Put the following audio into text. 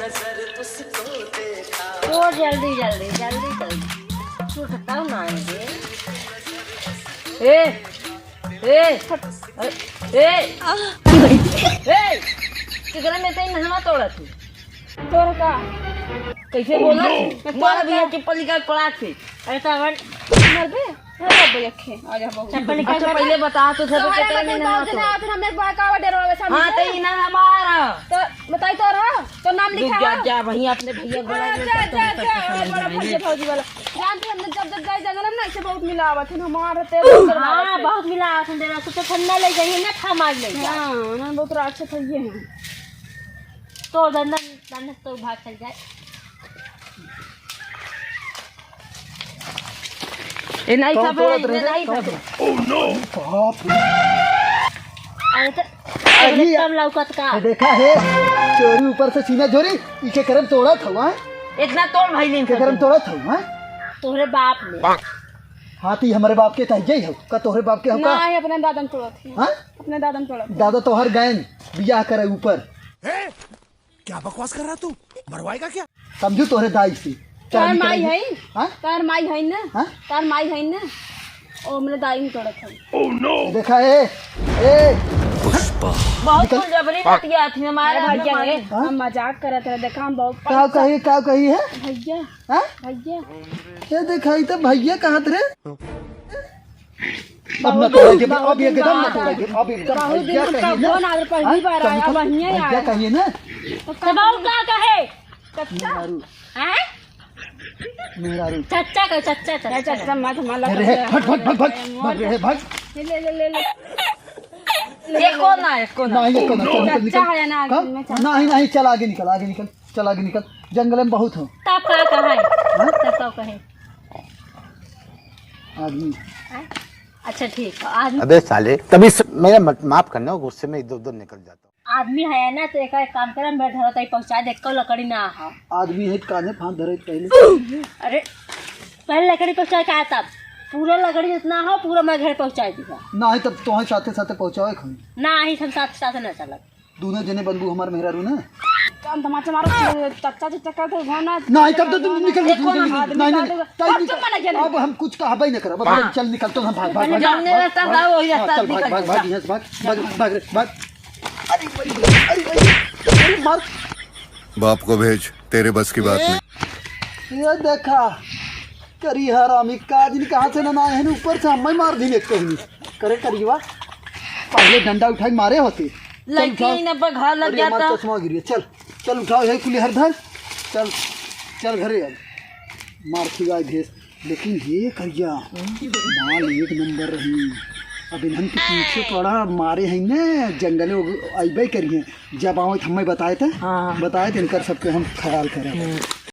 तो जल्दी जल्दी जल्दी जल्दी छूटता हूँ ना ए ए ए कितना में तेरी नहवा तोड़ा थी तोड़ का कैसे बोला मारा भैया चप्पल निकाल पड़ा थी अरे तवन मर बे अरे भैया खे आ जा बहुत चप्पल निकाल के पहले बता तो सब कितना में नहवा तोड़ा फिर हमें बाका डेरवा सामने हां तो इना हमारा तो बताई तो रहा तो नाम लिखा जा जा भैया अपने भैया बड़ा भैया फौजी वाला जानते हमने जब जब गए जंगल में ऐसे बहुत मिला आवत है हमारे ते हां बहुत मिला आवत है तेरा कुछ ठंडा ले जाइए ना खा मार ले हां ना बहुत राक्षस है ये तो दंडन तो भाग चल जाए ए नहीं सब नहीं सब ओह नो बाप अरे तो एकदम लौकत का देखा है चोरी ऊपर से सीना जोरी इके करम तोड़ा था इतना तोड़ भाई नहीं के करम तोड़ा था तोरे बाप ने हाथी हमारे बाप के तहजे हो का तोहरे बाप के हो का नहीं अपने दादन तोड़ा थी हां अपने दादन तोड़ा दादा तो हर गैन बियाह करे ऊपर क्या बकवास कर रहा तू मरवाएगा क्या समझू तोहरे दाई से तार माई है हां तार माई है ना हां तार माई है ना ओ हमने दाई में तोड़ा था ओह नो देखा है ए बहुत कुछ जबरी बतिया थी हमारे भैया भैया है हम मजाक करत रहे देखा हम बहुत का कही है भैया हां भैया ये दिखाई तो भैया कहां रे अब ना तोड़ा के अब एकदम ना तोड़ा के अब एकदम बहुत भैया दिन कहिए का फोन आ रहा पहली बार आया अब यहीं भैया आया कहिए ना तो बाबू क्या कहे मेहरारू हैं मेहरारू चच्चा का चच्चा चाचा चच्चा चाचा मत माला अरे भाग भाग भाग भाग भाग रे भाग ले ले ले ले ये कौन ना है कौन नहीं ये कौन निकल चाचा है ना आगे में निकल नहीं नहीं चल आगे निकल चल आगे निकल जंगल में बहुत हो तब का कहे तब का कहे आदमी अच्छा ठीक है आदमी अबे साले तभी मेरा माफ करना गुस्से में इधर उधर निकल जाता हूँ। आदमी है ना तो एक काम करे मैं धरो तई पहुंचा दे को लकड़ी ना हा आदमी है काने फांद धरे पहले अरे पहले लकड़ी पहुंचा के आता पूरा लकड़ी जितना हो पूरा मैं घर पहुंचा दूंगा नहीं तब तो साथे साथे पहुंचावे खई ना ही हम साथ साथ ना चलत दोनों जने बनबू हमार मेहरारू ना काम तमाचा मारो चाचा चाचा का तो घना नहीं तब तो तुम निकल नहीं चुप माना क्या अब हम कुछ कहबे न करब अब चल निकल तो हम भाग भाग जाने रास्ता था वही रास्ता चल भाग भाग भाग यहाँ से भाग भाग अरे मार बाप को भेज तेरे बस की बात नहीं। ये देखा करी हरामी काजनी कहाँ से ना है ऊपर से हमें मार दी एक कहीं करे करीवा पहले डंडा उठाई मारे होते लेकिन अब घर लग जाता चश्मा गिरी चल चल उठाओ यही कुली हरधर चल चल घरे अब मार खुगाई भेस लेकिन ये करिया माल एक नंबर रही अब इन्हन के पीछे पड़ा मारे हैं ना जंगले अबे करिए जब आओ हमें बताए थे बताए थे इनकर सबके हम ख्याल करें